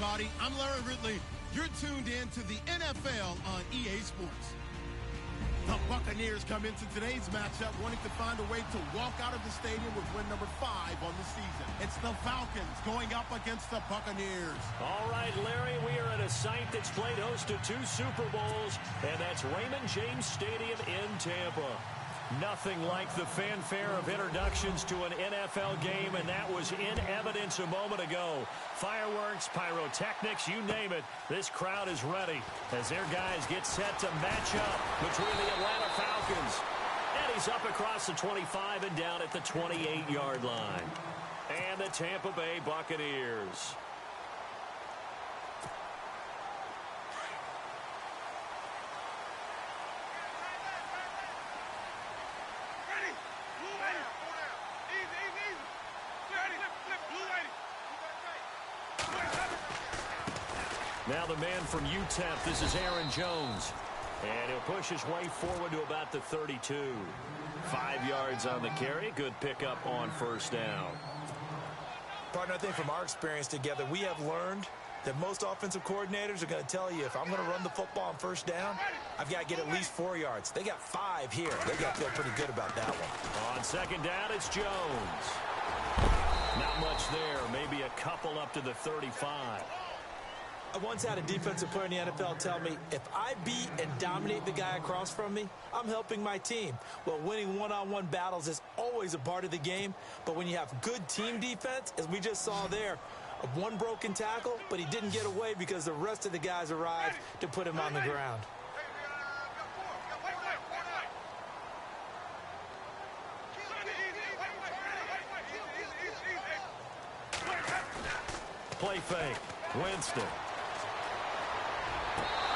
everybody. I'm Larry Ridley. You're tuned in to the NFL on EA Sports. The Buccaneers come into today's matchup wanting to find a way to walk out of the stadium with win number 5 on the season. It's the Falcons going up against the Buccaneers. All right, Larry, we are at a site that's played host to 2 Super Bowls, and that's Raymond James Stadium in Tampa. Nothing like the fanfare of introductions to an NFL game, and that was in evidence a moment ago. Fireworks, pyrotechnics, you name it. This crowd is ready as their guys get set to match up between the Atlanta Falcons. And he's up across the 25 and down at the 28-yard line. And the Tampa Bay Buccaneers. Now the man from UTEP, this is Aaron Jones. And he'll push his way forward to about the 32. 5 yards on the carry. Good pickup on first down. Partner, I think from our experience together, we have learned that most offensive coordinators are going to tell you, if I'm going to run the football on first down, I've got to get at least 4 yards. They got 5 here. They got to feel pretty good about that one. On second down, it's Jones. Not much there. Maybe a couple up to the 35. I once had a defensive player in the NFL tell me, if I beat and dominate the guy across from me, I'm helping my team. Well, winning one-on-one battles is always a part of the game, but when you have good team defense, as we just saw there, one broken tackle, but he didn't get away because the rest of the guys arrived to put him on the ground. Play fake. Winston.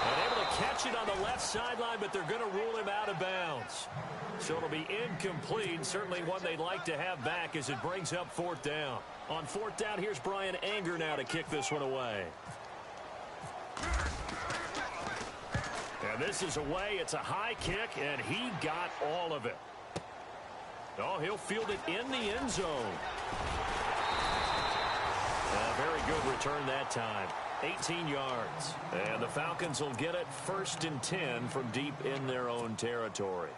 And able to catch it on the left sideline, but they're going to rule him out of bounds. So it'll be incomplete. Certainly one they'd like to have back as it brings up fourth down. On fourth down, here's Brian Anger now to kick this one away. And this is away. It's a high kick, and he got all of it. Oh, he'll field it in the end zone. A very good return that time. 18 yards. And the Falcons will get it 1st and 10 from deep in their own territory.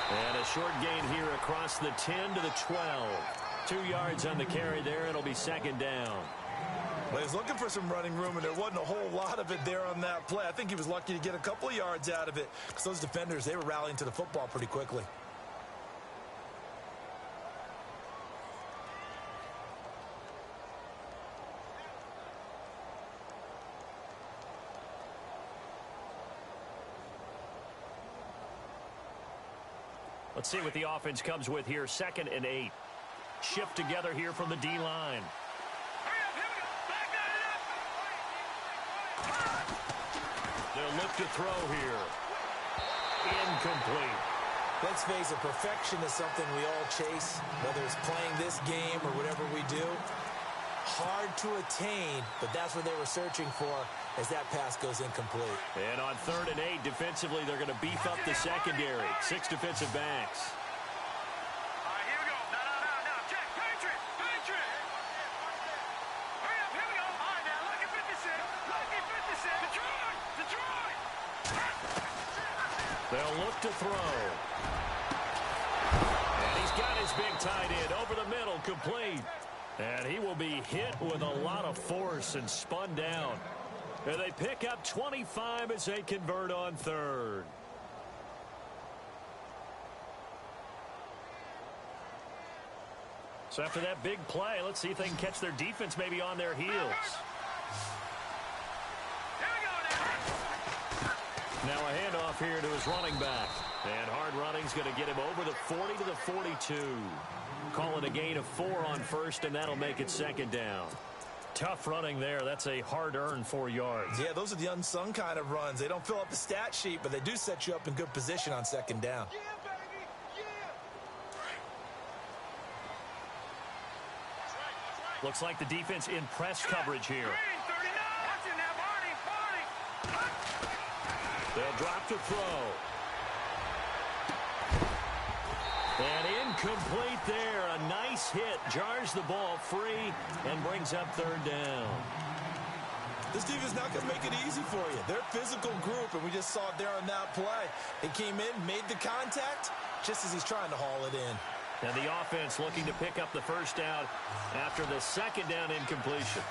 And a short gain here across the 10 to the 12. 2 yards on the carry there. It'll be second down. Well, he was looking for some running room, and there wasn't a whole lot of it there on that play. I think he was lucky to get a couple of yards out of it because those defenders, they were rallying to the football pretty quickly. Let's see what the offense comes with here. 2nd and 8. Shift together here from the D-line. They'll look to throw here. Incomplete. Let's face it, perfection is something we all chase, whether it's playing this game or whatever we do. Hard to attain, but that's what they were searching for as that pass goes incomplete. And on 3rd and 8, defensively, they're going to beef up the secondary. 6 defensive backs. They'll look to throw. And he's got his big tight end over the middle, complete. And he will be hit with a lot of force and spun down. And they pick up 25 as they convert on 3rd. So after that big play, let's see if they can catch their defense maybe on their heels. Now a handoff here to his running back. And hard running's going to get him over the 40 to the 42. Call it a gain of 4 on 1st, and that'll make it 2nd down. Tough running there. That's a hard-earned 4 yards. Yeah, those are the unsung kind of runs. They don't fill up the stat sheet, but they do set you up in good position on 2nd down. Yeah, baby. Yeah. Looks like the defense in press coverage here. Green, 39. Watch it now, Barney. drop to throw. And incomplete there. A nice hit. Jars the ball free and brings up third down. This defense not going to make it easy for you. They're a physical group, and we just saw it there on that play. They came in, made the contact, just as he's trying to haul it in. And the offense looking to pick up the first down after the second down incompletion.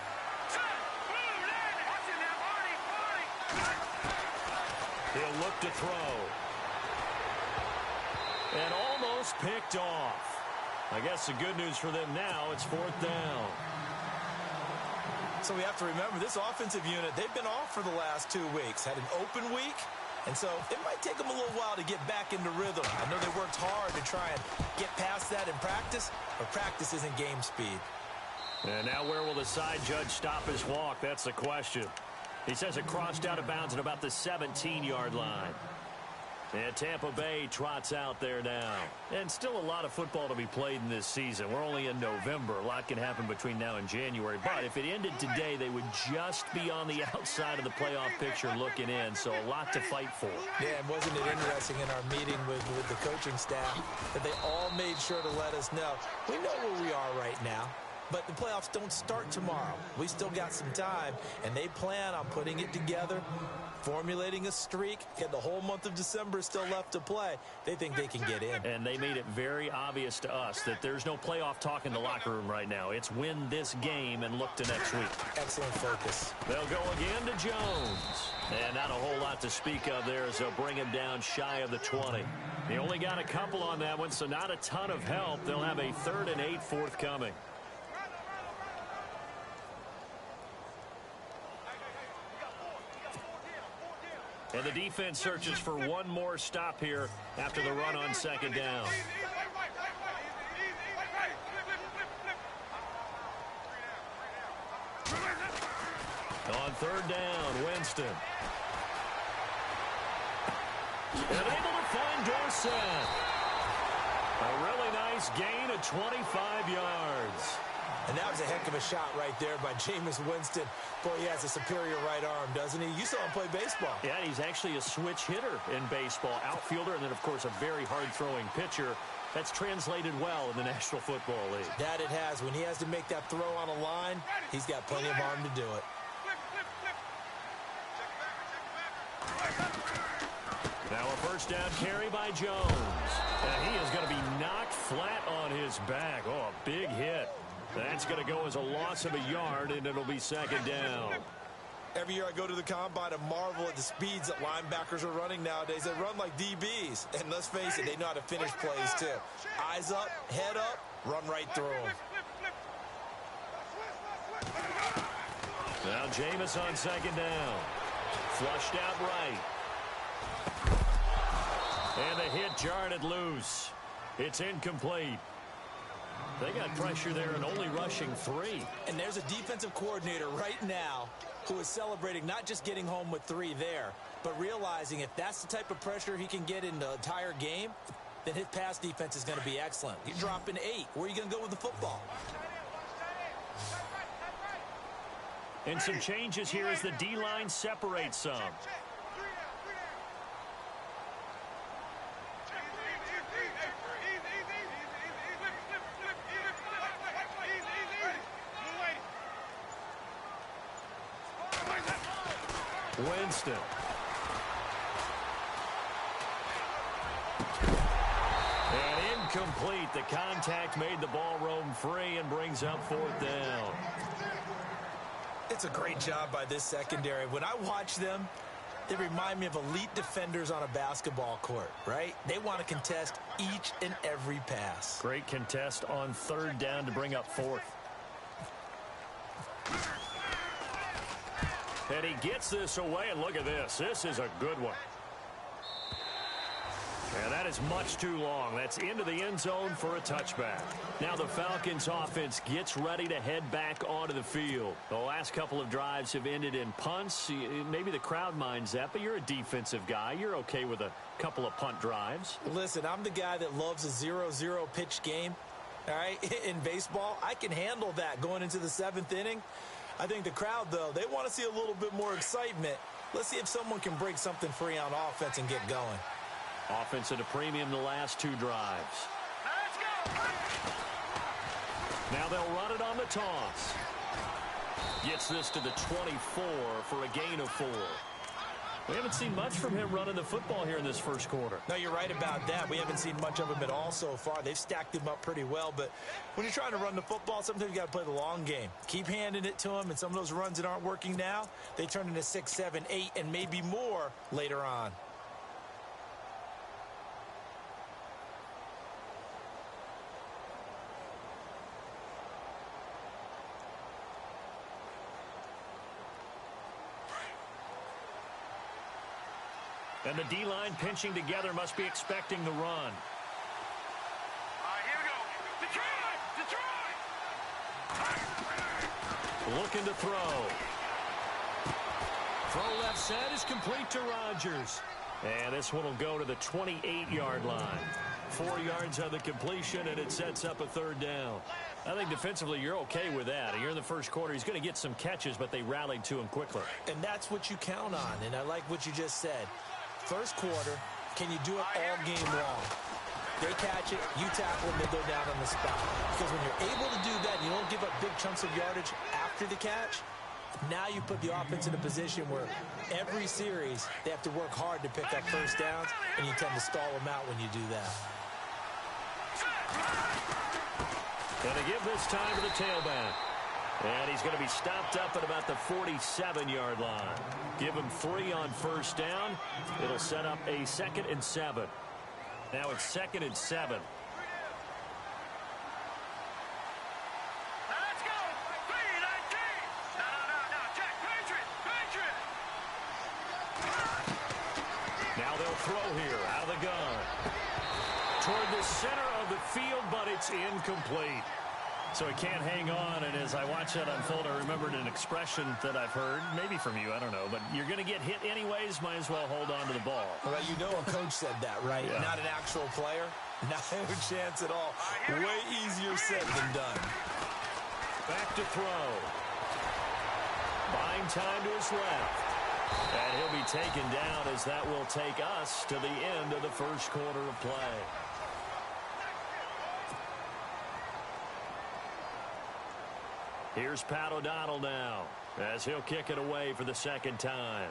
He'll look to throw. And almost picked off. I guess the good news for them now, it's fourth down. So we have to remember, this offensive unit, they've been off for the last 2 weeks. Had an open week, and so it might take them a little while to get back into rhythm. I know they worked hard to try and get past that in practice, but practice isn't game speed. And now where will the side judge stop his walk? That's the question. He says it crossed out of bounds at about the 17-yard line. And Tampa Bay trots out there now. And still a lot of football to be played in this season. We're only in November. A lot can happen between now and January. But if it ended today, they would just be on the outside of the playoff picture looking in. So a lot to fight for. Yeah, and wasn't it interesting in our meeting with the coaching staff that they all made sure to let us know, we know where we are right now. But the playoffs don't start tomorrow. We still got some time, and they plan on putting it together, formulating a streak, and the whole month of December is still left to play. They think they can get in. And they made it very obvious to us that there's no playoff talk in the locker room right now. It's win this game and look to next week. Excellent focus. They'll go again to Jones. And not a whole lot to speak of there as they'll bring him down shy of the 20. They only got a couple on that one, so not a ton of help. They'll have a 3rd and 8 forthcoming. And the defense searches for one more stop here after the run on second down. On third down, Winston. And able to find Dorsett. A really nice gain of 25 yards. And that was a heck of a shot right there by Jameis Winston. Boy, he has a superior right arm, doesn't he? You saw him play baseball. Yeah, he's actually a switch hitter in baseball. Outfielder, and then, of course, a very hard-throwing pitcher. That's translated well in the National Football League. That it has. When he has to make that throw on a line, he's got plenty of arm to do it. Now a first down carry by Jones. And he is going to be knocked flat on his back. Oh, a big hit. That's going to go as a loss of a yard, and it'll be second down. Every year I go to the combine and marvel at the speeds that linebackers are running nowadays. They run like DBs. And let's face it, they know how to finish plays too. Eyes up, head up, run right through them. Now Jameis on second down. Flushed out right. And the hit jarred it loose. It's incomplete. They got pressure there and only rushing 3. And there's a defensive coordinator right now who is celebrating not just getting home with 3 there, but realizing if that's the type of pressure he can get in the entire game, then his pass defense is going to be excellent. You're dropping 8. Where are you going to go with the football? And some changes here as the D-line separates some. Winston. And incomplete. The contact made the ball roam free and brings up fourth down. It's a great job by this secondary. When I watch them, they remind me of elite defenders on a basketball court, right? They want to contest each and every pass. Great contest on third down to bring up fourth. And he gets this away, and look at this. This is a good one. And that is much too long. That's into the end zone for a touchback. Now the Falcons offense gets ready to head back onto the field. The last couple of drives have ended in punts. Maybe the crowd minds that, but you're a defensive guy. You're okay with a couple of punt drives. Listen, I'm the guy that loves a 0-0 pitch game. All right, in baseball, I can handle that going into the 7th inning. I think the crowd, though, they want to see a little bit more excitement. Let's see if someone can break something free on offense and get going. Offense at a premium the last 2 drives. Let's go! Now they'll run it on the toss. Gets this to the 24 for a gain of 4. We haven't seen much from him running the football here in this first quarter. No, you're right about that. We haven't seen much of him at all so far. They've stacked him up pretty well, but when you're trying to run the football, sometimes you got to play the long game. Keep handing it to him, and some of those runs that aren't working now, they turn into 6, 7, 8, and maybe more later on. And the D-line pinching together must be expecting the run. All right, here we go. Detroit! Looking to throw. Throw left side is complete to Rodgers. And this one will go to the 28-yard line. 4 yards on the completion, and it sets up a 3rd down. I think defensively you're okay with that. You're in the first quarter. He's going to get some catches, but they rallied to him quickly. And that's what you count on, and I like what you just said. First quarter, can you do it all game long? They catch it, you tackle them, they go down on the spot. Because when you're able to do that, and you don't give up big chunks of yardage after the catch, now you put the offense in a position where every series they have to work hard to pick up first downs, and you tend to stall them out when you do that. And they give this time to the tailback. And he's going to be stopped up at about the 47-yard line. Give him 3 on first down. It'll set up a 2nd and 7. Now it's 2nd and 7. Let's go! 3-19! No, check, Patriot! Now they'll throw here out of the gun. Toward the center of the field, but it's incomplete. So he can't hang on, and as I watch that unfold, I remembered an expression that I've heard, maybe from you, I don't know, but you're going to get hit anyways, might as well hold on to the ball. Well, you know a coach said that, right? Yeah. Not an actual player. Not a chance at all. Way easier said than done. Back to throw. Buying time to his left. And he'll be taken down as that will take us to the end of the first quarter of play. Here's Pat O'Donnell now as he'll kick it away for the 2nd time.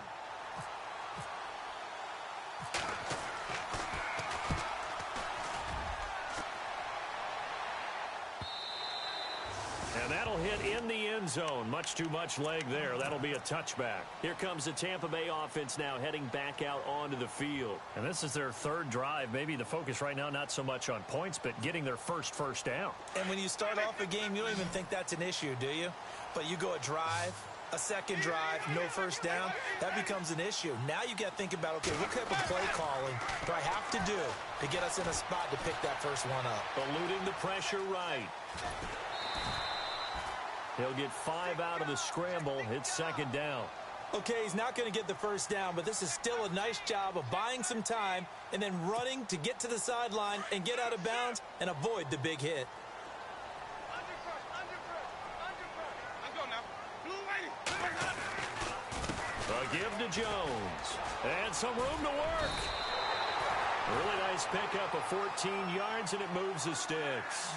And that'll hit in the end zone. Much too much leg there. That'll be a touchback. Here comes the Tampa Bay offense now heading back out onto the field. And this is their 3rd drive. Maybe the focus right now not so much on points, but getting their first down. And when you start off a game, you don't even think that's an issue, do you? But you go a drive, a 2nd drive, no first down, that becomes an issue. Now you got to think about, okay, what type of play calling do I have to do to get us in a spot to pick that first one up? Eluding the pressure right. He'll get 5 out of the scramble. It's 2nd down. Okay, he's not going to get the first down, but this is still a nice job of buying some time and then running to get to the sideline and get out of bounds and avoid the big hit. A give to Jones. And some room to work. Really nice pickup of 14 yards, and it moves the sticks.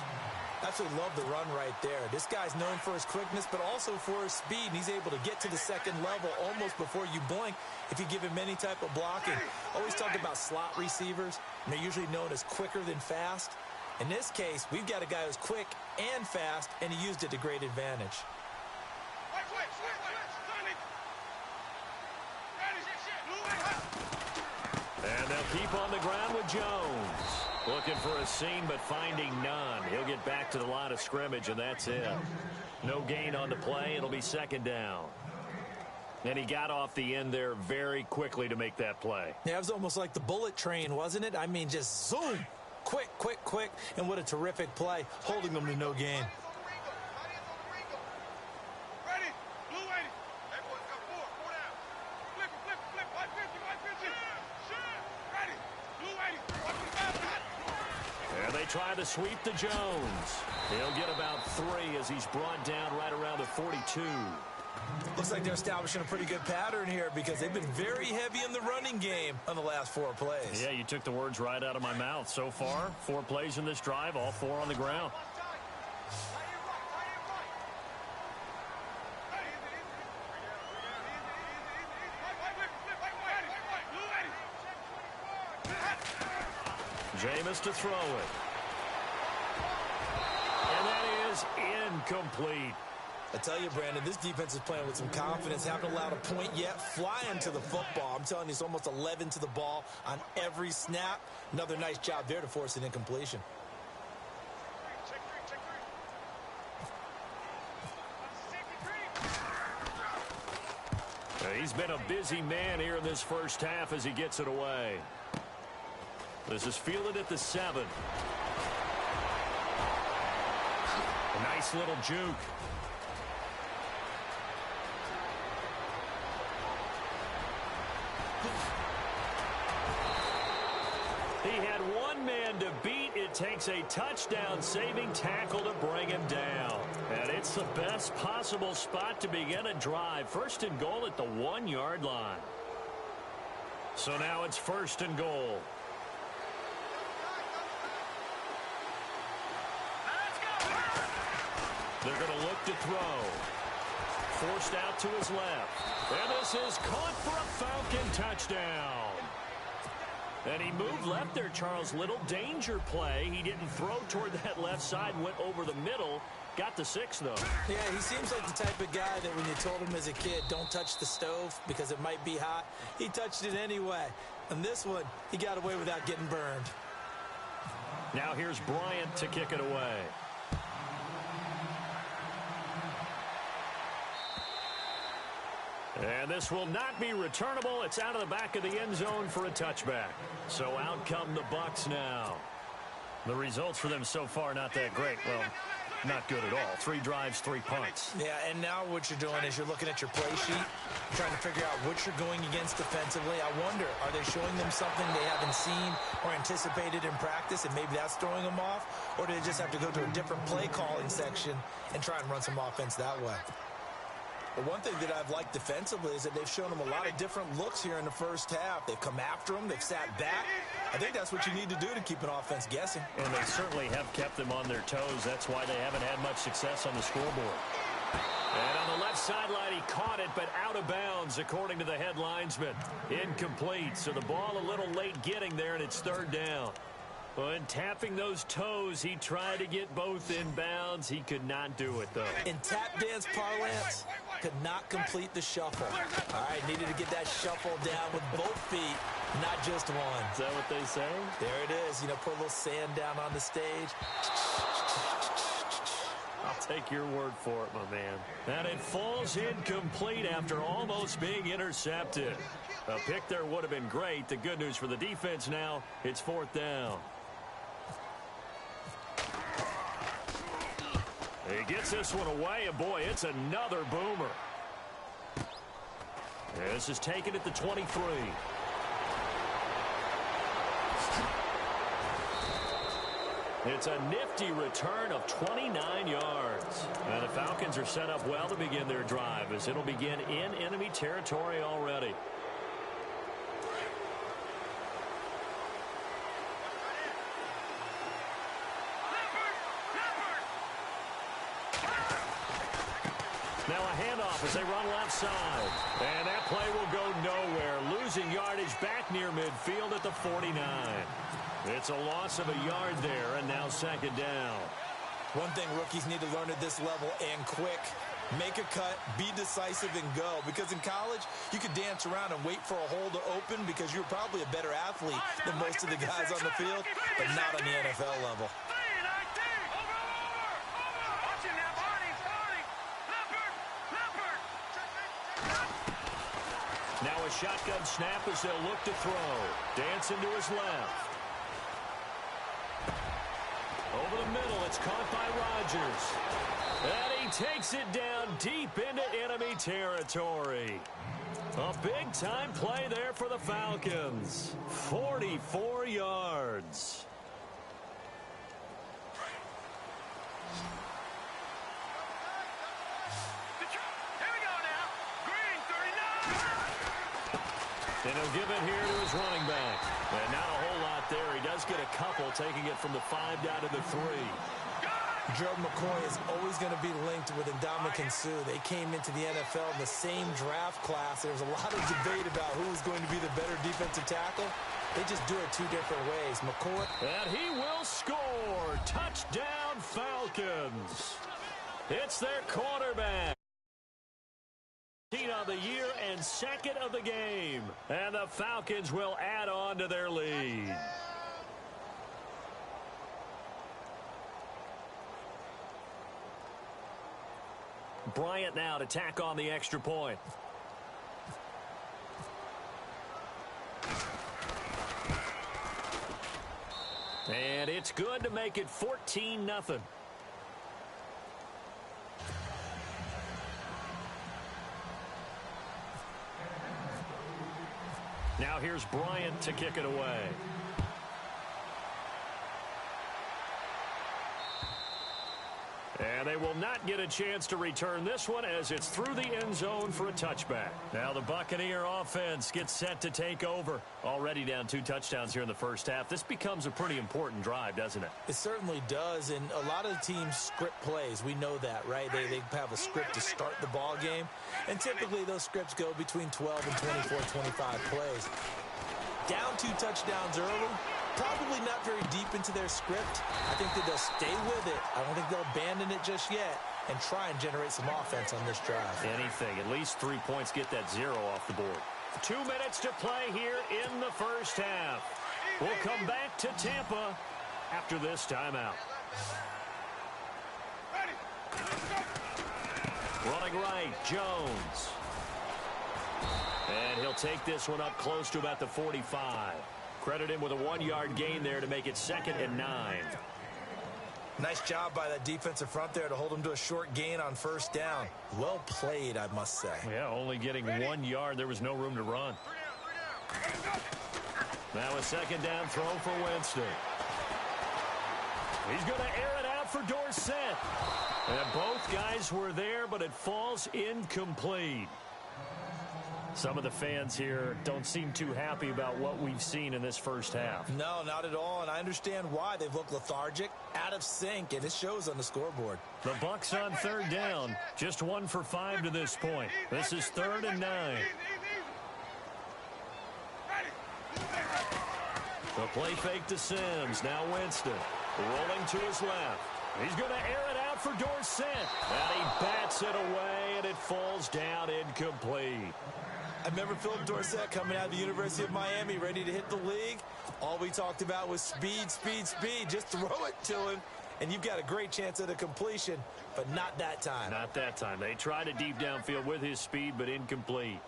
Absolutely love the run right there. This guy's known for his quickness, but also for his speed. And he's able to get to the 2nd level almost before you blink if you give him any type of blocking. Always talk about slot receivers, and they're usually known as quicker than fast. In this case, we've got a guy who's quick and fast, and he used it to great advantage. And they'll keep on the ground with Jones. Looking for a seam, but finding none. He'll get back to the line of scrimmage, and that's it. No gain on the play. It'll be 2nd down. And he got off the end there very quickly to make that play. Yeah, it was almost like the bullet train, wasn't it? I mean, just zoom. Quick. And what a terrific play, holding them to no gain. Try to sweep to Jones. He'll get about 3 as he's brought down right around the 42. Looks like they're establishing a pretty good pattern here because they've been very heavy in the running game on the last 4 plays. Yeah, you took the words right out of my mouth. So far, 4 plays in this drive, all 4 on the ground. Jameis to throw it. And that is incomplete. I tell you, Brandon, this defense is playing with some confidence. Haven't allowed a point yet. Flying to the football. I'm telling you, it's almost 11 to the ball on every snap. Another nice job there to force an incompletion. He's been a busy man here in this first half as he gets it away. This is fielded at the 7. A nice little juke. He had one man to beat. It takes a touchdown-saving tackle to bring him down. And it's the best possible spot to begin a drive. First and goal at the 1-yard line. So now it's first and goal. They're going to look to throw. Forced out to his left. And this is caught for a Falcon touchdown. And he moved left there, Charles. Little danger play. He didn't throw toward that left side, went over the middle. Got the 6, though. Yeah, he seems like the type of guy that when you told him as a kid, don't touch the stove because it might be hot, he touched it anyway. And this one, he got away without getting burned. Now here's Bryant to kick it away. And this will not be returnable. It's out of the back of the end zone for a touchback. So out come the Bucs now. The results for them so far not that great. Well, not good at all. 3 drives, 3 punts. Yeah, and now what you're doing is you're looking at your play sheet, trying to figure out what you're going against defensively. I wonder, are they showing them something they haven't seen or anticipated in practice, and maybe that's throwing them off? Or do they just have to go to a different play calling section and try and run some offense that way? But one thing that I've liked defensively is that they've shown them a lot of different looks here in the first half. They've come after them. They've sat back. I think that's what you need to do to keep an offense guessing. And they certainly have kept them on their toes. That's why they haven't had much success on the scoreboard. And on the left sideline, he caught it, but out of bounds, according to the head linesman. Incomplete, so the ball a little late getting there, and it's 3rd down. When tapping those toes, he tried to get both in bounds. He could not do it, though. In tap dance parlance, could not complete the shuffle. All right, needed to get that shuffle down with both feet, not just one. Is that what they say? There it is. You know, put a little sand down on the stage. I'll take your word for it, my man. And it falls incomplete after almost being intercepted. A pick there would have been great. The good news for the defense now, it's 4th down. He gets this one away, and boy, it's another boomer. This is taken at the 23. It's a nifty return of 29 yards. And the Falcons are set up well to begin their drive as it'll begin in enemy territory already. Now a handoff as they run left side. And that play will go nowhere. Losing yardage back near midfield at the 49. It's a loss of a yard there, and now 2nd down. One thing rookies need to learn at this level, and quick, make a cut, be decisive, and go. Because in college, you could dance around and wait for a hole to open because you're probably a better athlete than most of the guys on the field, but not on the NFL level. Now a shotgun snap as they'll look to throw. Dancing to his left. Over the middle, it's caught by Rodgers. And he takes it down deep into enemy territory. A big-time play there for the Falcons. 44 yards. Here we go And he'll give it here to his running back. And not a whole lot there. He does get a couple, taking it from the 5 down to the 3. Gerald McCoy is always going to be linked with Ndamukong Suh. They came into the NFL in the same draft class. There was a lot of debate about who was going to be the better defensive tackle. They just do it 2 different ways. McCoy. And he will score. Touchdown, Falcons. It's their quarterback. Of the year and 2nd of the game. And the Falcons will add on to their lead. Bryant now to tack on the extra point. And it's good to make it 14-0. Now here's Bryant to kick it away. And they will not get a chance to return this one as it's through the end zone for a touchback. Now the Buccaneer offense gets set to take over. Already down 2 touchdowns here in the first half. This becomes a pretty important drive, doesn't it? It certainly does, and a lot of teams script plays. We know that, right? They have a script to start the ball game, and typically those scripts go between 12 and 24, 25 plays. Down 2 touchdowns early. Probably not very deep into their script. I think that they'll stay with it. I don't think they'll abandon it just yet and try and generate some offense on this drive. Anything. At least 3 points, get that 0 off the board. 2 minutes to play here in the first half. We'll come back to Tampa after this timeout. Running right, Jones. And he'll take this one up close to about the 45. Credit him with a 1-yard gain there to make it 2nd and 9. Nice job by that defensive front there to hold him to a short gain on 1st down. Well played, I must say. Yeah, only getting 1 yard. There was no room to run. Now a 2nd down throw for Winston. He's going to air it out for Dorsett. And both guys were there, but it falls incomplete. Some of the fans here don't seem too happy about what we've seen in this first half. No, not at all, and I understand why. They've looked lethargic, out of sync, and it shows on the scoreboard. The Bucs on 3rd down, just 1 for 5 to this point. This is 3rd and 9. The play fake to Sims, now Winston, rolling to his left. He's going to air it out for Dorsett, and he bats it away, and it falls down incomplete. I remember Philip Dorsett coming out of the University of Miami, ready to hit the league. All we talked about was speed, speed, speed. Just throw it to him, and you've got a great chance at a completion, but not that time. Not that time. They tried it deep downfield with his speed, but incomplete.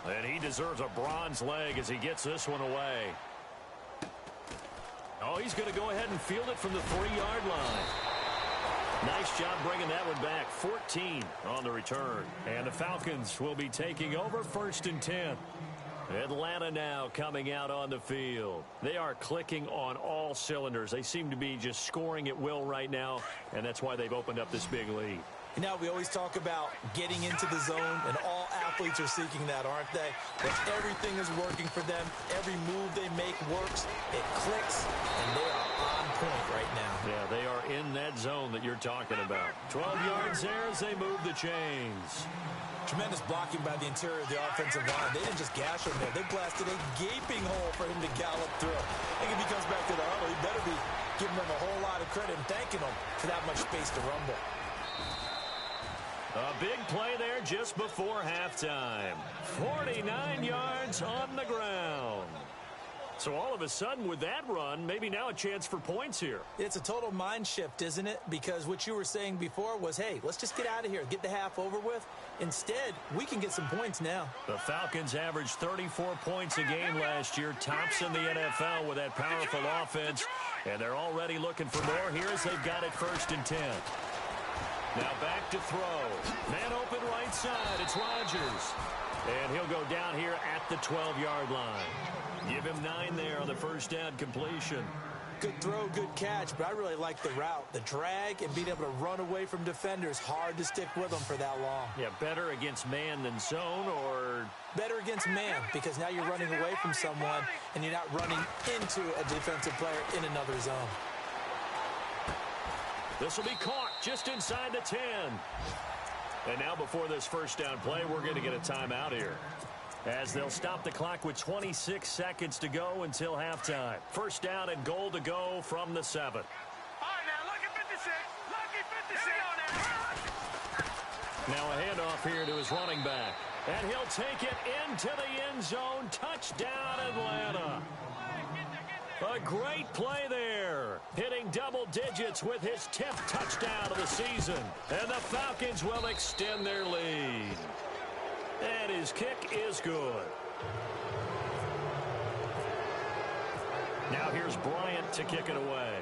And he deserves a bronze leg as he gets this one away. Oh, he's going to go ahead and field it from the 3-yard line. Nice job bringing that one back. 14 on the return. And the Falcons will be taking over 1st and 10. Atlanta now coming out on the field. They are clicking on all cylinders. They seem to be just scoring at will right now, and that's why they've opened up this big lead. You know, we always talk about getting into the zone, and all athletes are seeking that, aren't they? But everything is working for them. Every move they make works. It clicks, and they are on point right now. Yeah, they are in that zone that you're talking about. 12 yards there as they move the chains. Tremendous blocking by the interior of the offensive line. They didn't just gash him there. They blasted a gaping hole for him to gallop through. I think if he comes back to the huddle, he better be giving them a whole lot of credit and thanking them for that much space to rumble. A big play there just before halftime. 49 yards on the ground. So all of a sudden with that run, maybe now a chance for points here. It's a total mind shift, isn't it? Because what you were saying before was, hey, let's just get out of here, get the half over with. Instead, we can get some points now. The Falcons averaged 34 points a game last year, tops in the NFL with that powerful offense. And they're already looking for more here as they've got it 1st and 10. Now back to throw. Man open right side. It's Rodgers. And he'll go down here at the 12-yard line. Give him 9 there on the 1st down completion. Good throw, good catch, but I really like the route. The drag and being able to run away from defenders, hard to stick with them for that long. Yeah, better against man than zone, or better against man, because now you're running away from someone and you're not running into a defensive player in another zone. This will be caught just inside the 10. And now before this first down play, we're going to get a timeout here, as they'll stop the clock with 26 seconds to go until halftime. First down and goal to go from the 7. All right, now, lucky 56. Lucky 56. Now a handoff here to his running back. And he'll take it into the end zone. Touchdown, Atlanta. A great play there. Hitting double digits with his 10th touchdown of the season. And the Falcons will extend their lead. And his kick is good. Now here's Bryant to kick it away.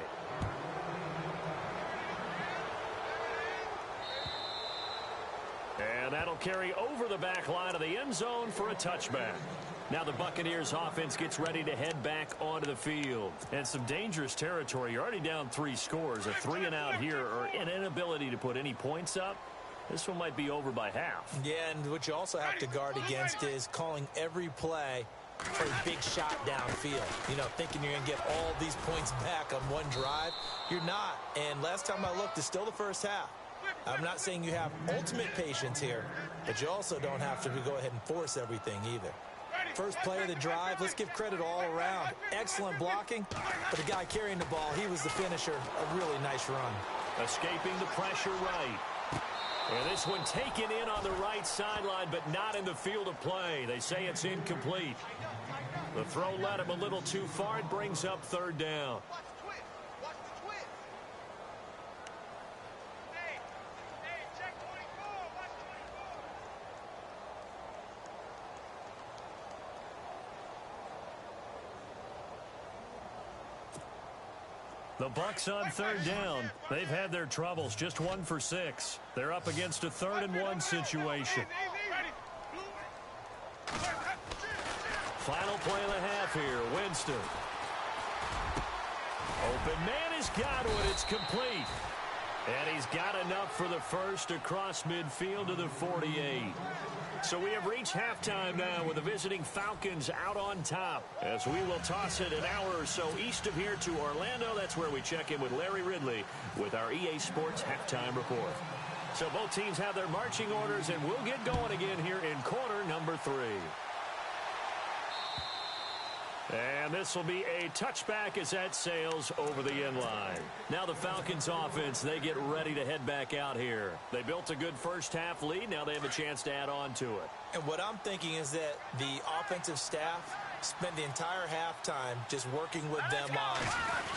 And that'll carry over the back line of the end zone for a touchback. Now the Buccaneers offense gets ready to head back onto the field. And some dangerous territory. You're already down 3 scores. A 3-and-out here, or an inability to put any points up. This one might be over by half. Yeah, and what you also have to guard against is calling every play for a big shot downfield. You know, thinking you're going to get all these points back on one drive. You're not. And last time I looked, it's still the first half. I'm not saying you have ultimate patience here, but you also don't have to go ahead and force everything either. First play of the drive, let's give credit all around. Excellent blocking, but the guy carrying the ball, he was the finisher. A really nice run. Escaping the pressure right. And this one taken in on the right sideline, but not in the field of play. They say it's incomplete. The throw led him a little too far. It brings up 3rd down. The Bucs on 3rd down. They've had their troubles, just 1 for 6. They're up against a 3rd-and-1 situation. Final play of the half here. Winston. Open man has got one. It's complete. And he's got enough for the first across midfield to the 48. So we have reached halftime now with the visiting Falcons out on top, as we will toss it an hour or so east of here to Orlando. That's where we check in with Larry Ridley with our EA Sports halftime report. So both teams have their marching orders, and we'll get going again here in quarter number 3. And this will be a touchback as that sails over the end line. Now the Falcons offense, they get ready to head back out here. They built a good first half lead. Now they have a chance to add on to it. And what I'm thinking is that the offensive staff spent the entire halftime just working with them on,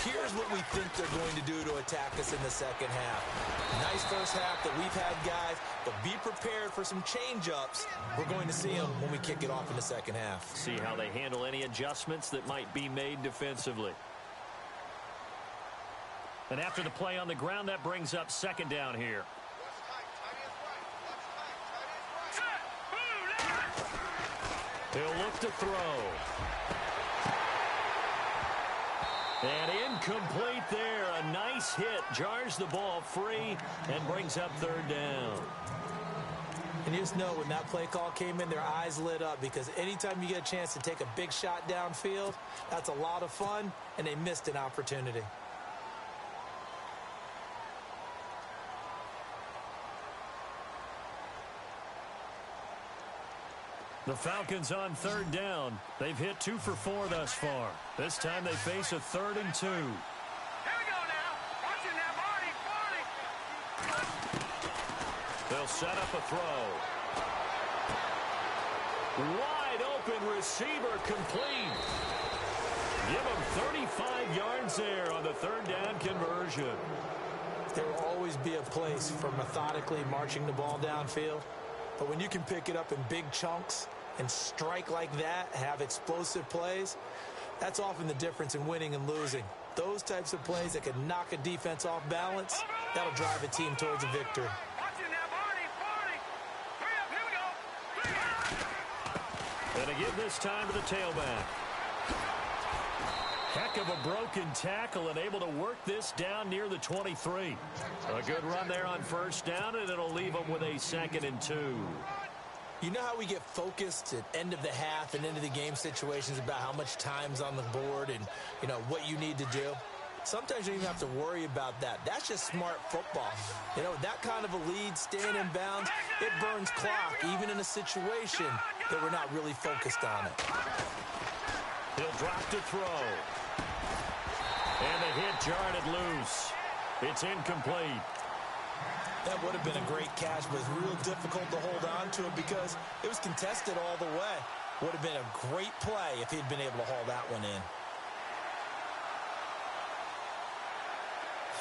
here's what we think they're going to do to attack us in the second half. Nice first half that we've had, guys, but be prepared for some change-ups. We're going to see them when we kick it off in the second half. See how they handle any adjustments that might be made defensively. And after the play on the ground, that brings up 2nd down here. He'll look to throw. And incomplete there. A nice hit. Jars the ball free and brings up 3rd down. And you just know when that play call came in, their eyes lit up, because anytime you get a chance to take a big shot downfield, that's a lot of fun, and they missed an opportunity. The Falcons on 3rd down. They've hit 2 for 4 thus far. This time they face a 3rd and 2. Here we go now. Watch it now, Marty. They'll set up a throw. Wide open receiver complete. Give him 35 yards there on the 3rd down conversion. There will always be a place for methodically marching the ball downfield. But when you can pick it up in big chunks and strike like that, have explosive plays, that's often the difference in winning and losing. Those types of plays that can knock a defense off balance, that'll drive a team towards a victory. Watch it now, Marty. Hurry up, here we go. And to give this time to the tailback. Heck of a broken tackle and able to work this down near the 23. A good run there on first down, and it'll leave them with a 2nd and 2. You know how we get focused at end of the half and into the game situations about how much time's on the board and, you know, what you need to do? Sometimes you don't even have to worry about that. That's just smart football. You know, that kind of a lead, staying in bounds, it burns clock, even in a situation that we're not really focused on it. He'll drop to throw. And the hit jarred it loose. It's incomplete. That would have been a great catch, but it's real difficult to hold on to it because it was contested all the way. Would have been a great play if he'd been able to haul that one in.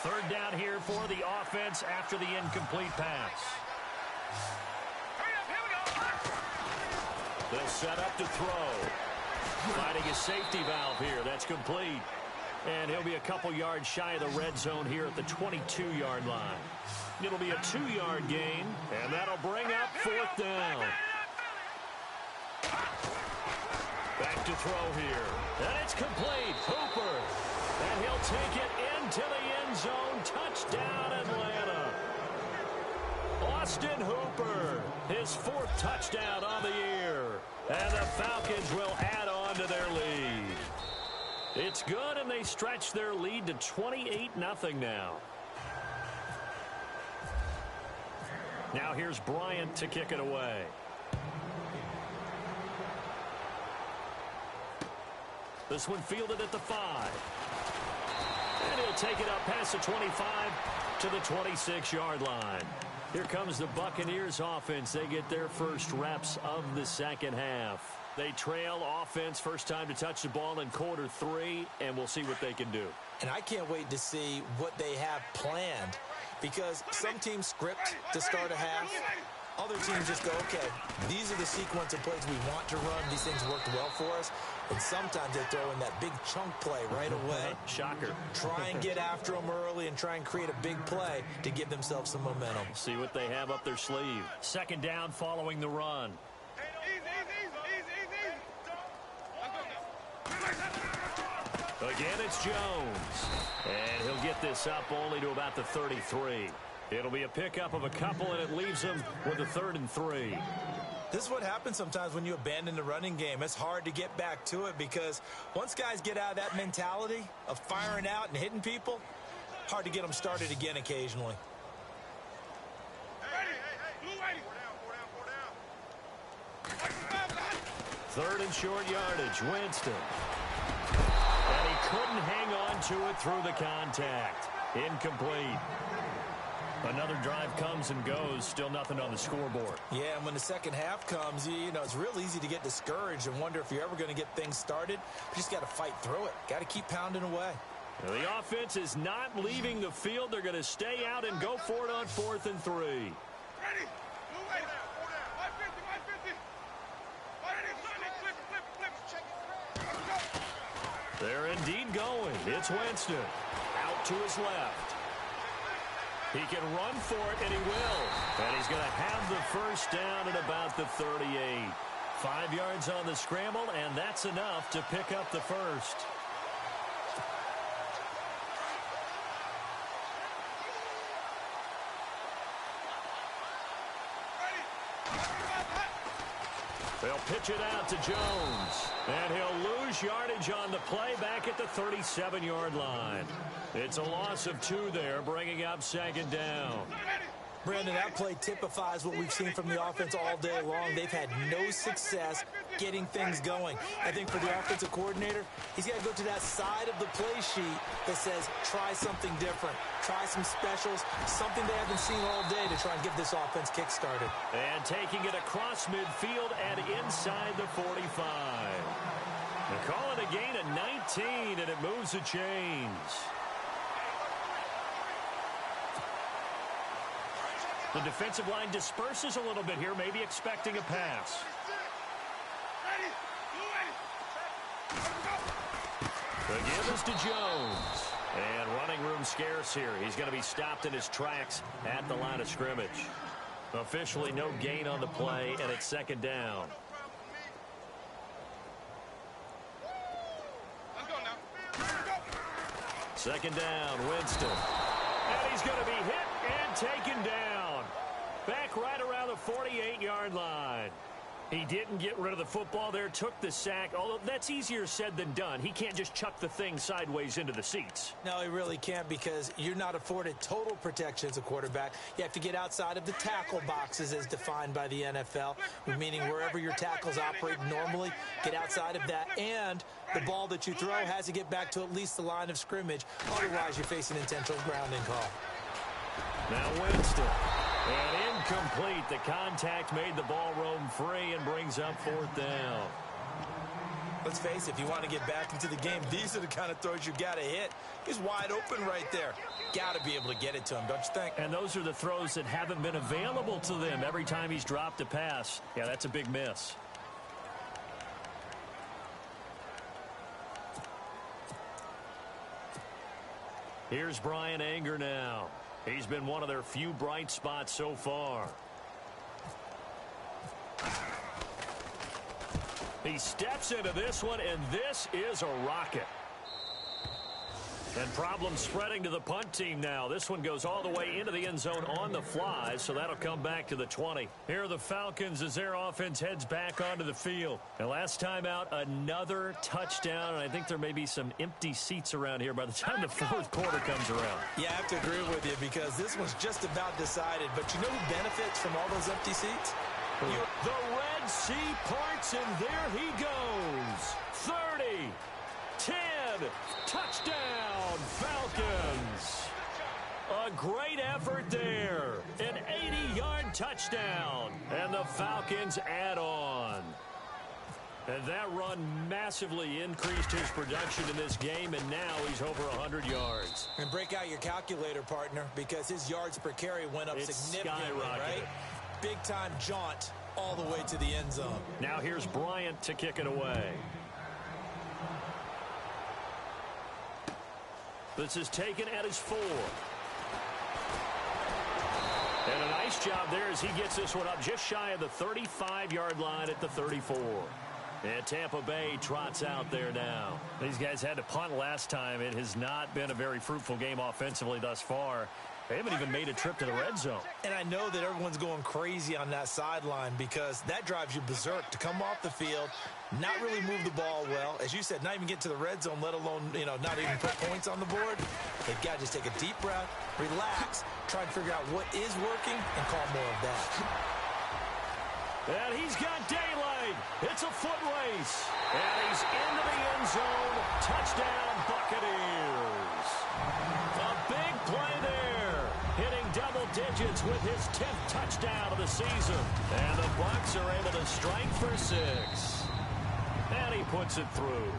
3rd down here for the offense after the incomplete pass. They'll set up to throw. Finding a safety valve here. That's complete. And he'll be a couple yards shy of the red zone here at the 22-yard line. It'll be a 2-yard gain, and that'll bring up 4th down. Back to throw here. And it's complete. Hooper. And he'll take it into the end zone. Touchdown, Atlanta. Austin Hooper, his 4th touchdown on the year. And the Falcons will add on to their lead. It's good, and they stretch their lead to 28-0 now. Now here's Bryant to kick it away. This one fielded at the 5. And he'll take it up past the 25 to the 26-yard line. Here comes the Buccaneers offense. They get their first reps of the second half. They trail offense, first time to touch the ball in quarter 3, and we'll see what they can do. And I can't wait to see what they have planned, because some teams script to start a half. Other teams just go, okay, these are the sequence of plays we want to run. These things worked well for us. And sometimes they throw in that big chunk play right away. Shocker. Try and get after them early and try and create a big play to give themselves some momentum. See what they have up their sleeve. 2nd down following the run. Again, it's Jones. And he'll get this up only to about the 33. It'll be a pickup of a couple, and it leaves him with a 3rd and 3. This is what happens sometimes when you abandon the running game. It's hard to get back to it because once guys get out of that mentality of firing out and hitting people, hard to get them started again occasionally. 3rd and short yardage, Winston. And he couldn't hang on to it through the contact. Incomplete. Another drive comes and goes, still nothing on the scoreboard. Yeah, and when the second half comes, you know, it's real easy to get discouraged and wonder if you're ever going to get things started. You just got to fight through it. Got to keep pounding away. Now, the offense is not leaving the field. They're going to stay out and go for it on 4th and 3. Ready? They're indeed going. It's Winston. Out to his left. He can run for it, and he will. And he's going to have the first down at about the 38. 5 yards on the scramble, and that's enough to pick up the first. They'll pitch it out to Jones. And he'll lose yardage on the play back at the 37-yard line. It's a loss of 2 there, bringing up 2nd down. Brandon, that play typifies what we've seen from the offense all day long. They've had no success getting things going. I think for the offensive coordinator, he's got to go to that side of the play sheet that says, try something different. Try some specials, something they haven't seen all day to try and get this offense kick-started. And taking it across midfield and inside the 45. They call it a gain of 19, and it moves the chains. The defensive line disperses a little bit here, maybe expecting a pass. The give is to Jones. And running room scarce here. He's going to be stopped in his tracks at the line of scrimmage. Officially no gain on the play, and it's 2nd down. Second down, Winston. And he's going to be hit and taken down. Back right around the 48-yard line. He didn't get rid of the football there, took the sack, although that's easier said than done. He can't just chuck the thing sideways into the seats. No, he really can't, because you're not afforded total protection as a quarterback. You have to get outside of the tackle boxes as defined by the NFL, meaning wherever your tackles operate normally, get outside of that, and the ball that you throw has to get back to at least the line of scrimmage. Otherwise, you're facing intentional grounding call. Now Winston. And incomplete. The contact made the ball roam free and brings up fourth down. Let's face it, if you want to get back into the game, these are the kind of throws you got to hit. He's wide open right there. Got to be able to get it to him, don't you think? And those are the throws that haven't been available to them every time he's dropped a pass. Yeah, that's a big miss. Here's Brian Anger now. He's been one of their few bright spots so far. He steps into this one, and this is a rocket. And problems spreading to the punt team now. This one goes all the way into the end zone on the fly, so that'll come back to the 20. Here are the Falcons as their offense heads back onto the field. And last time out, another touchdown, and I think there may be some empty seats around here by the time the fourth quarter comes around. Yeah, I have to agree with you, because this one's just about decided. But you know who benefits from all those empty seats? The Red Sea parts, and there he goes. 30, 10, touchdown, Falcons. A great effort there. An 80-yard touchdown. And the Falcons add on. And that run massively increased his production in this game, and now he's over 100 yards. And break out your calculator, partner, because his yards per carry went up significantly, right? Big-time jaunt all the way to the end zone. Now here's Bryant to kick it away. This is taken at his 4. And a nice job there as he gets this one up just shy of the 35-yard line at the 34. And Tampa Bay trots out there now. These guys had to punt last time. It has not been a very fruitful game offensively thus far. They haven't even made a trip to the red zone. And I know that everyone's going crazy on that sideline, because that drives you berserk to come off the field, not really move the ball well. As you said, not even get to the red zone, let alone, not even put points on the board. They've got to just take a deep breath, relax, try and figure out what is working, and call more of that. And he's got daylight. It's a foot race. And he's into the end zone. Touchdown, Buccaneers. A big play there. Hitting double digits with his 10th touchdown of the season. And the Bucs are able to strike for 6. And he puts it through.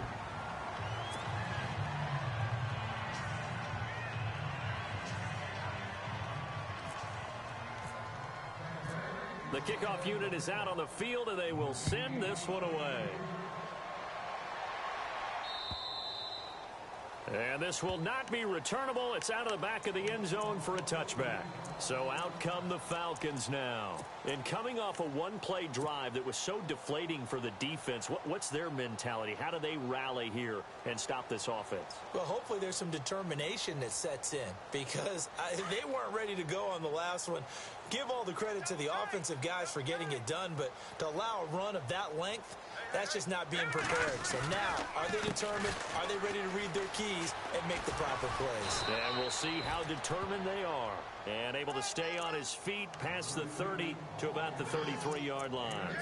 The kickoff unit is out on the field, and they will send this one away. And this will not be returnable. It's out of the back of the end zone for a touchback. So out come the Falcons now. And coming off a one-play drive that was so deflating for the defense, what's their mentality? How do they rally here and stop this offense? Well, hopefully there's some determination that sets in, because they weren't ready to go on the last one. Give all the credit to the offensive guys for getting it done, but to allow a run of that length, that's just not being prepared. So now, are they determined? Are they ready to read their keys and make the proper plays? And we'll see how determined they are. And able to stay on his feet past the 30 to about the 33-yard line.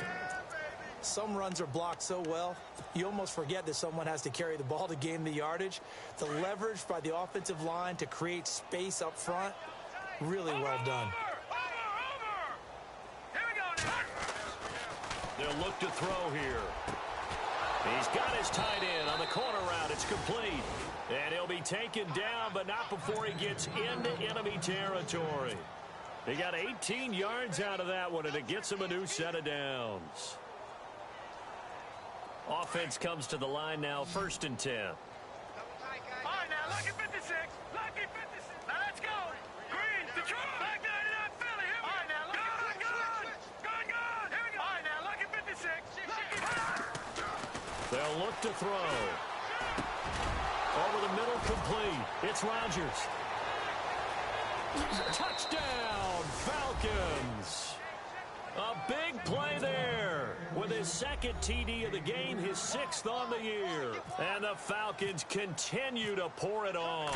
Some runs are blocked so well, you almost forget that someone has to carry the ball to gain the yardage. The leverage by the offensive line to create space up front, really well done. They'll look to throw here. He's got his tight end on the corner route. It's complete. And he'll be taken down, but not before he gets into enemy territory. He got 18 yards out of that one, and it gets him a new set of downs. Offense comes to the line now, 1st and 10. All right, now, lucky 56. Lucky 56. Now, let's go. Green, Detroit. Back 99, Philly. Here we go. All right, now, lucky 56. Good. Here we go. All right, now, lucky 56. Lucky 56. They'll look to throw. Over the middle, complete. It's Rodgers. Touchdown, Falcons. A big play there with his second TD of the game, his 6th on the year. And the Falcons continue to pour it on.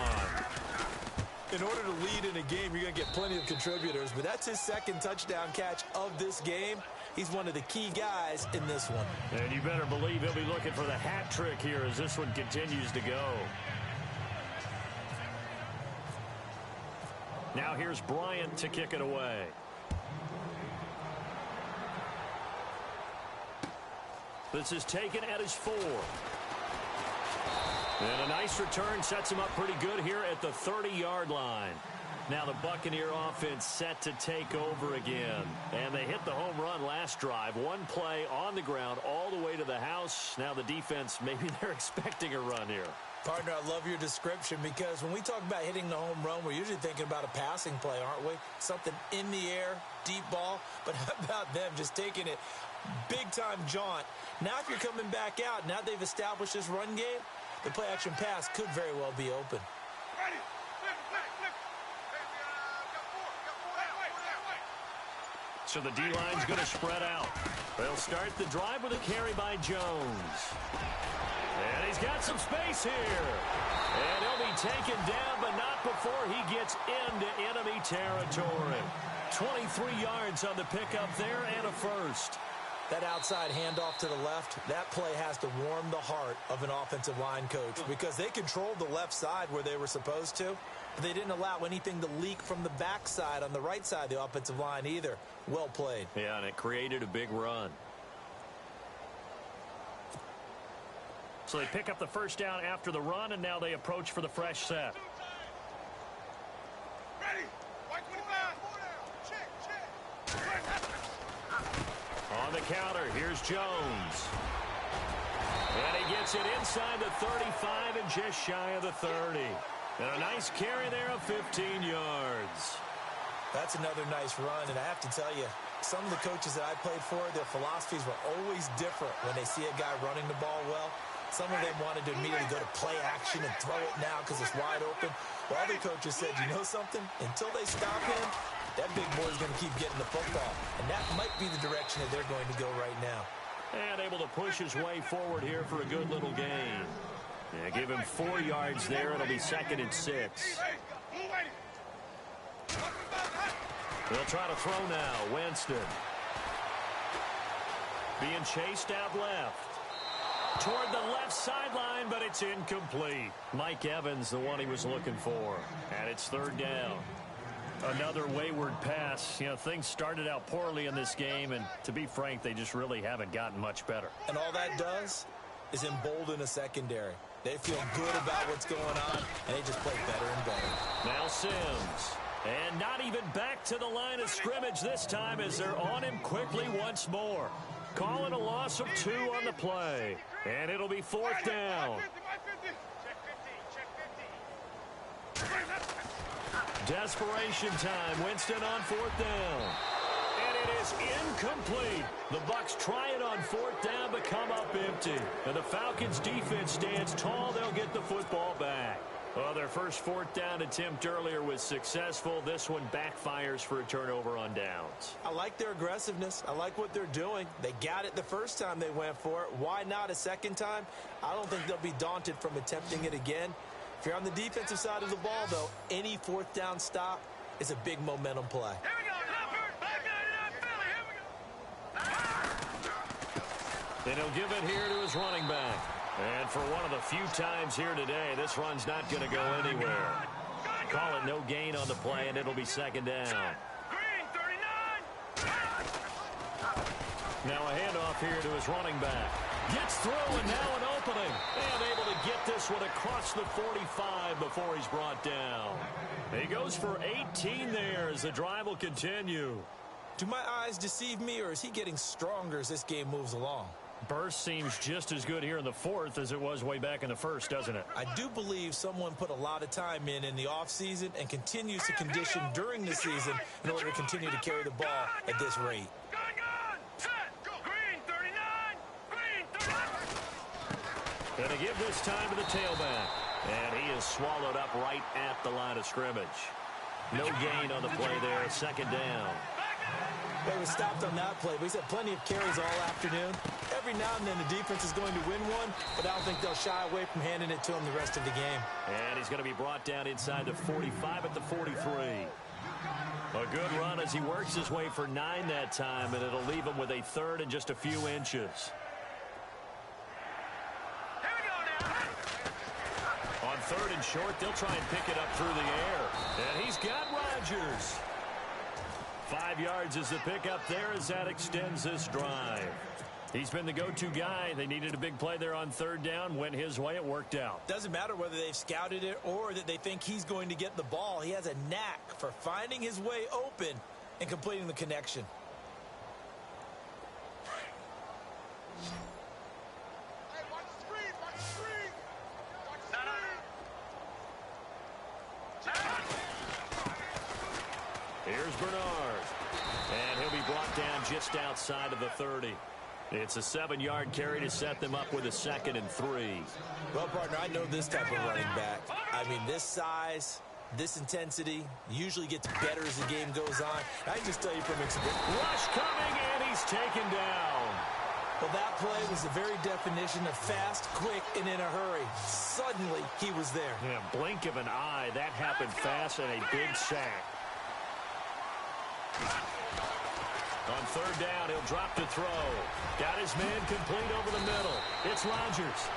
In order to lead in a game, you're going to get plenty of contributors, but that's his 2nd touchdown catch of this game. He's one of the key guys in this one. And you better believe he'll be looking for the hat trick here as this one continues to go. Now here's Bryant to kick it away. This is taken at his 4. And a nice return sets him up pretty good here at the 30-yard line. Now the Buccaneer offense set to take over again. And they hit the home run last drive. One play on the ground all the way to the house. Now the defense, maybe they're expecting a run here. Partner, I love your description because when we talk about hitting the home run, we're usually thinking about a passing play, aren't we? Something in the air, deep ball. But how about them just taking it big-time jaunt? Now if you're coming back out, now they've established this run game, the play-action pass could very well be open. So the D-line's going to spread out. They'll start the drive with a carry by Jones. And he's got some space here. And he'll be taken down, but not before he gets into enemy territory. 23 yards on the pickup there and a first. That outside handoff to the left, that play has to warm the heart of an offensive line coach because they controlled the left side where they were supposed to. But they didn't allow anything to leak from the backside on the right side of the offensive line either. Well played. Yeah, and it created a big run. So they pick up the first down after the run, and now they approach for the fresh set. Ready. White 25. On the counter, here's Jones. And he gets it inside the 35 and just shy of the 30. And a nice carry there of 15 yards. That's another nice run, and I have to tell you, some of the coaches that I played for, their philosophies were always different when they see a guy running the ball well. Some of them wanted to immediately go to play action and throw it now because it's wide open. While other coaches said, you know something? Until they stop him, that big boy's going to keep getting the football. And that might be the direction that they're going to go right now. And able to push his way forward here for a good little gain. Yeah, give him 4 yards there. It'll be 2nd and 6. They'll try to throw now. Winston. Being chased out left. Toward the left sideline, but it's incomplete. Mike Evans, the one he was looking for. And it's 3rd down. Another wayward pass. You know, things started out poorly in this game, and to be frank, they just really haven't gotten much better. And all that does is embolden a secondary. They feel good about what's going on, and they just play better and better. Now Sims. And not even back to the line of scrimmage this time as they're on him quickly once more. Calling a loss of 2 on the play. And it'll be 4th down. Desperation time. Winston on 4th down. And it is incomplete. The Bucs try it on 4th down, but come up empty. And the Falcons defense stands tall. They'll get the football back. Well, their first 4th down attempt earlier was successful. This one backfires for a turnover on downs. I like their aggressiveness. I like what they're doing. They got it the first time they went for it. Why not a second time? I don't think they'll be daunted from attempting it again. If you're on the defensive side of the ball, though, any 4th down stop is a big momentum play. Here we go, Leopard. Back 99 Philly. Here we go. Then he'll give it here to his running back. And for one of the few times here today, this run's not going to go anywhere. Call it no gain on the play, and it'll be 2nd down. Green 39. Now a handoff here to his running back. Gets through, and now an opening. And able to get this one across the 45 before he's brought down. He goes for 18 there as the drive will continue. Do my eyes deceive me, or is he getting stronger as this game moves along? Burst seems just as good here in the 4th as it was way back in the 1st, doesn't it? I do believe someone put a lot of time in the offseason and continues to condition during the season in order to continue to carry the ball at this rate. Gun. Set. Go. Green 39. Green 39. And they give this time to the tailback. And he is swallowed up right at the line of scrimmage. No gain on the play there. Second down. They were stopped on that play, but he's had plenty of carries all afternoon. Every now and then the defense is going to win one, but I don't think they'll shy away from handing it to him the rest of the game. And he's going to be brought down inside the 45 at the 43. A good run as he works his way for 9 that time, and it'll leave him with a third and just a few inches. On third and short, they'll try and pick it up through the air. And he's got Rodgers. 5 yards is the pickup there as that extends this drive. He's been the go-to guy. They needed a big play there on third down. Went his way. It worked out. Doesn't matter whether they've scouted it or that they think he's going to get the ball. He has a knack for finding his way open and completing the connection. Here's Bernard. And he'll be brought down just outside of the 30. It's a 7-yard carry to set them up with a 2nd and 3. Well, partner, I know this type of running back. I mean, this size, this intensity usually gets better as the game goes on. I can just tell you from experience. Rush coming, and he's taken down. Well, that play was the very definition of fast, quick, and in a hurry. Suddenly, he was there. Yeah, blink of an eye. That happened fast and a big sack. On third down, he'll drop to throw. Got his man complete over the middle. It's Rodgers.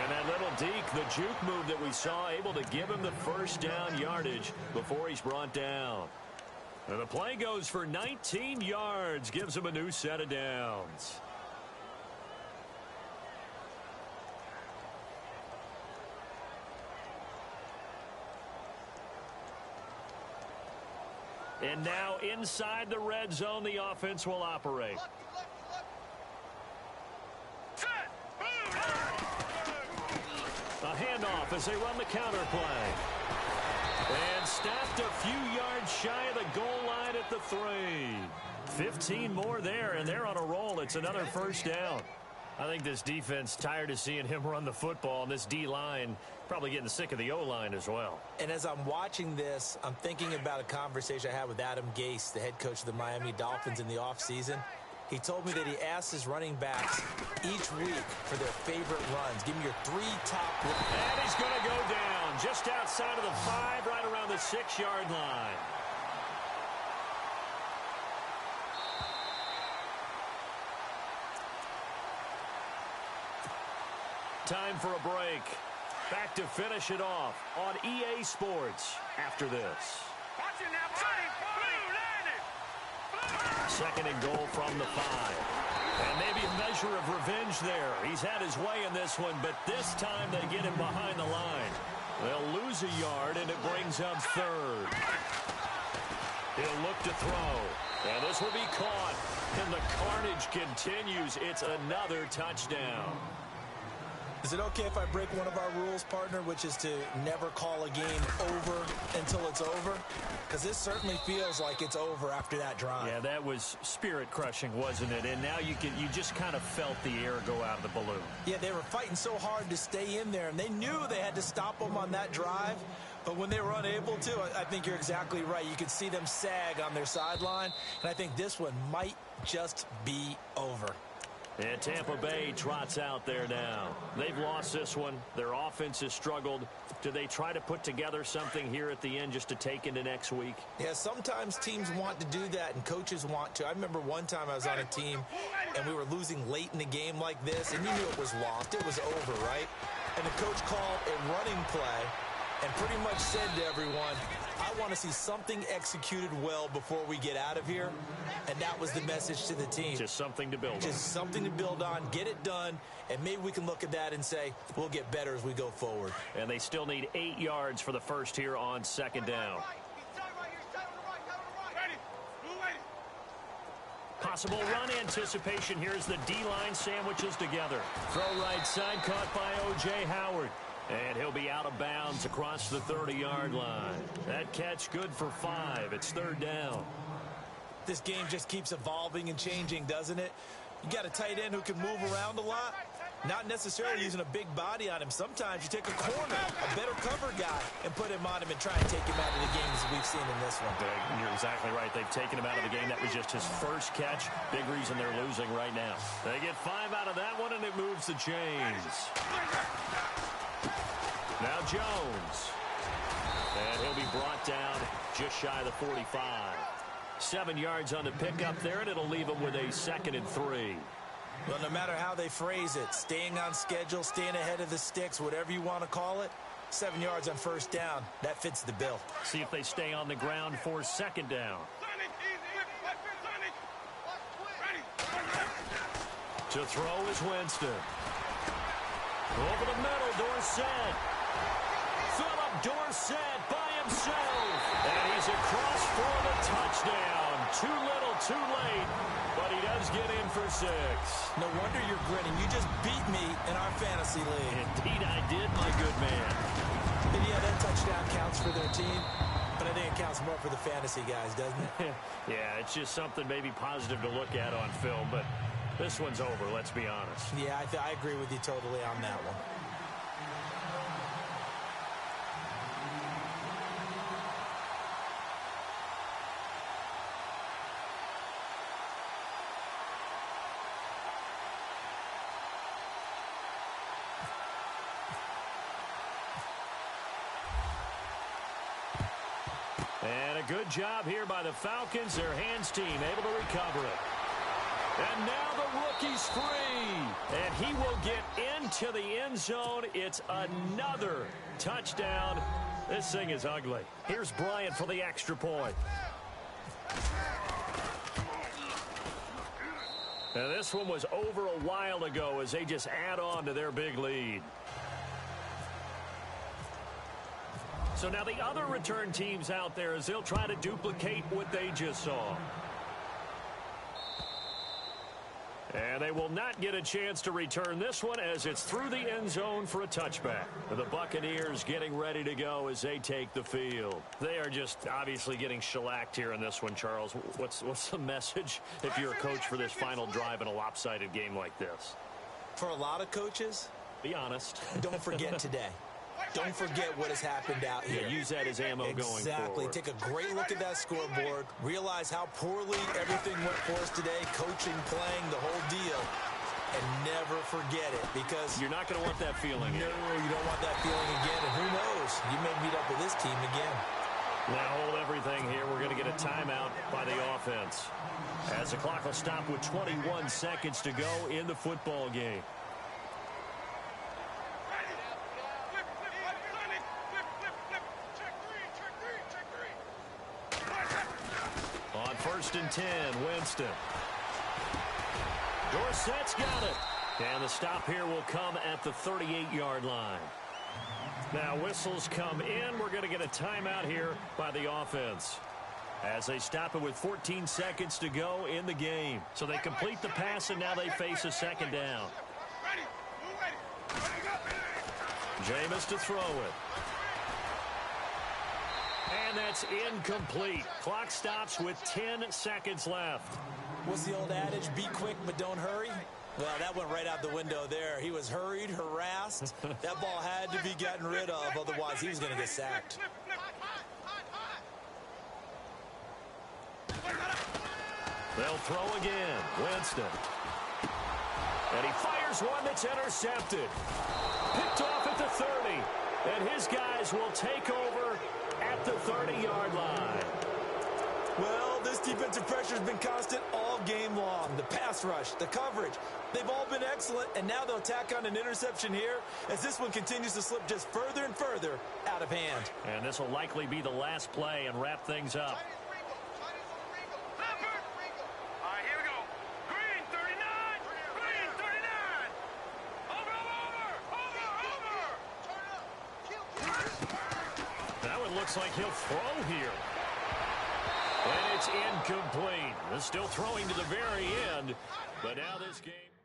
And that little deke, the juke move that we saw, able to give him the first down yardage before he's brought down. And the play goes for 19 yards, gives him a new set of downs. And now inside the red zone, the offense will operate. A handoff as they run the counter play. And stopped a few yards shy of the goal line at the 3. 15 more there, and they're on a roll. It's another first down. I think this defense tired of seeing him run the football, and this D-line probably getting sick of the O-line as well. And as I'm watching this, I'm thinking about a conversation I had with Adam Gase, the head coach of the Miami Dolphins in the offseason. He told me that he asked his running backs each week for their favorite runs. Give me your 3 top. And he's going to go down just outside of the 5, right around the 6-yard line. Time for a break. Back to finish it off on EA Sports after this. Second and goal from the 5. And maybe a measure of revenge there. He's had his way in this one, but this time they get him behind the line. They'll lose a yard, and it brings up third. He'll look to throw. And this will be caught. And the carnage continues. It's another touchdown. Is it okay if I break one of our rules, partner, which is to never call a game over until it's over? Because this certainly feels like it's over after that drive. Yeah, that was spirit-crushing, wasn't it? And now you just kind of felt the air go out of the balloon. Yeah, they were fighting so hard to stay in there, and they knew they had to stop them on that drive. But when they were unable to, I think you're exactly right. You could see them sag on their sideline, and I think this one might just be over. And Tampa Bay trots out there now. They've lost this one. Their offense has struggled. Do they try to put together something here at the end just to take into next week? Yeah, sometimes teams want to do that and coaches want to. I remember one time I was on a team and we were losing late in the game like this, and you knew it was lost. It was over, right? And the coach called a running play and pretty much said to everyone, I want to see something executed well before we get out of here. And that was the message to the team. Just something to build on. Just something to build on, get it done, and maybe we can look at that and say, we'll get better as we go forward. And they still need 8 yards for the first here on second down. Possible run anticipation. Here's the D-line sandwiches together. Throw right side, caught by O.J. Howard. And he'll be out of bounds across the 30-yard line. That catch good for 5. It's third down. This game just keeps evolving and changing, doesn't it? You got a tight end who can move around a lot. Not necessarily using a big body on him. Sometimes you take a corner, a better cover guy, and put him on him and try and take him out of the game as we've seen in this one. You're exactly right. They've taken him out of the game. That was just his first catch. Big reason they're losing right now. They get 5 out of that one, and it moves the chains. Now Jones. And he'll be brought down just shy of the 45. 7 yards on the pickup there, and it'll leave him with a 2nd and 3. Well, no matter how they phrase it, staying on schedule, staying ahead of the sticks, whatever you want to call it, 7 yards on first down, that fits the bill. See if they stay on the ground for 2nd down. To throw is Winston. Over the middle, Dorsett. Philip Dorsett by himself. And he's across for the touchdown. Too little, too late. But he does get in for 6. No wonder you're grinning. You just beat me in our fantasy league. Indeed I did, my good man. And yeah, that touchdown counts for their team. But I think it counts more for the fantasy guys, doesn't it? Yeah, it's just something maybe positive to look at on film. But this one's over, let's be honest. Yeah, I agree with you totally on that one. And a good job here by the Falcons. Their hands team able to recover it. And now the rookie's free. And he will get into the end zone. It's another touchdown. This thing is ugly. Here's Bryant for the extra point. Now this one was over a while ago as they just add on to their big lead. So now the other return teams out there as they'll try to duplicate what they just saw. And they will not get a chance to return this one as it's through the end zone for a touchback. The Buccaneers getting ready to go as they take the field. They are just obviously getting shellacked here in this one, Charles. What's the message if you're a coach for this final drive in a lopsided game like this? For a lot of coaches, be honest. Don't forget today. Don't forget what has happened out here. Yeah, use that as ammo going forward. Exactly. Take a great look at that scoreboard. Realize how poorly everything went for us today. Coaching, playing, the whole deal. And never forget it because... You're not going to want that feeling again. No, you don't want that feeling again. And who knows? You may meet up with this team again. Now hold everything here. We're going to get a timeout by the offense. As the clock will stop with 21 seconds to go in the football game. On 1st and 10, Winston. Dorsett's got it. And the stop here will come at the 38-yard line. Now whistles come in. We're going to get a timeout here by the offense. As they stop it with 14 seconds to go in the game. So they complete the pass and now they face a 2nd down. Jameis to throw it. And that's incomplete. Clock stops with 10 seconds left. What's the old adage? Be quick, but don't hurry. Well, that went right out the window there. He was hurried, harassed. That ball had to be gotten rid of. Otherwise, he was going to get sacked. They'll throw again. Winston. And he fires one that's intercepted. Picked off at the 30. And his guys will take over at the 30-yard line. Well, this defensive pressure has been constant all game long. The pass rush, the coverage, they've all been excellent, and now they'll tack on an interception here as this one continues to slip just further and further out of hand. And this will likely be the last play and wrap things up. Looks like he'll throw here. And it's incomplete. They're still throwing to the very end. But now this game...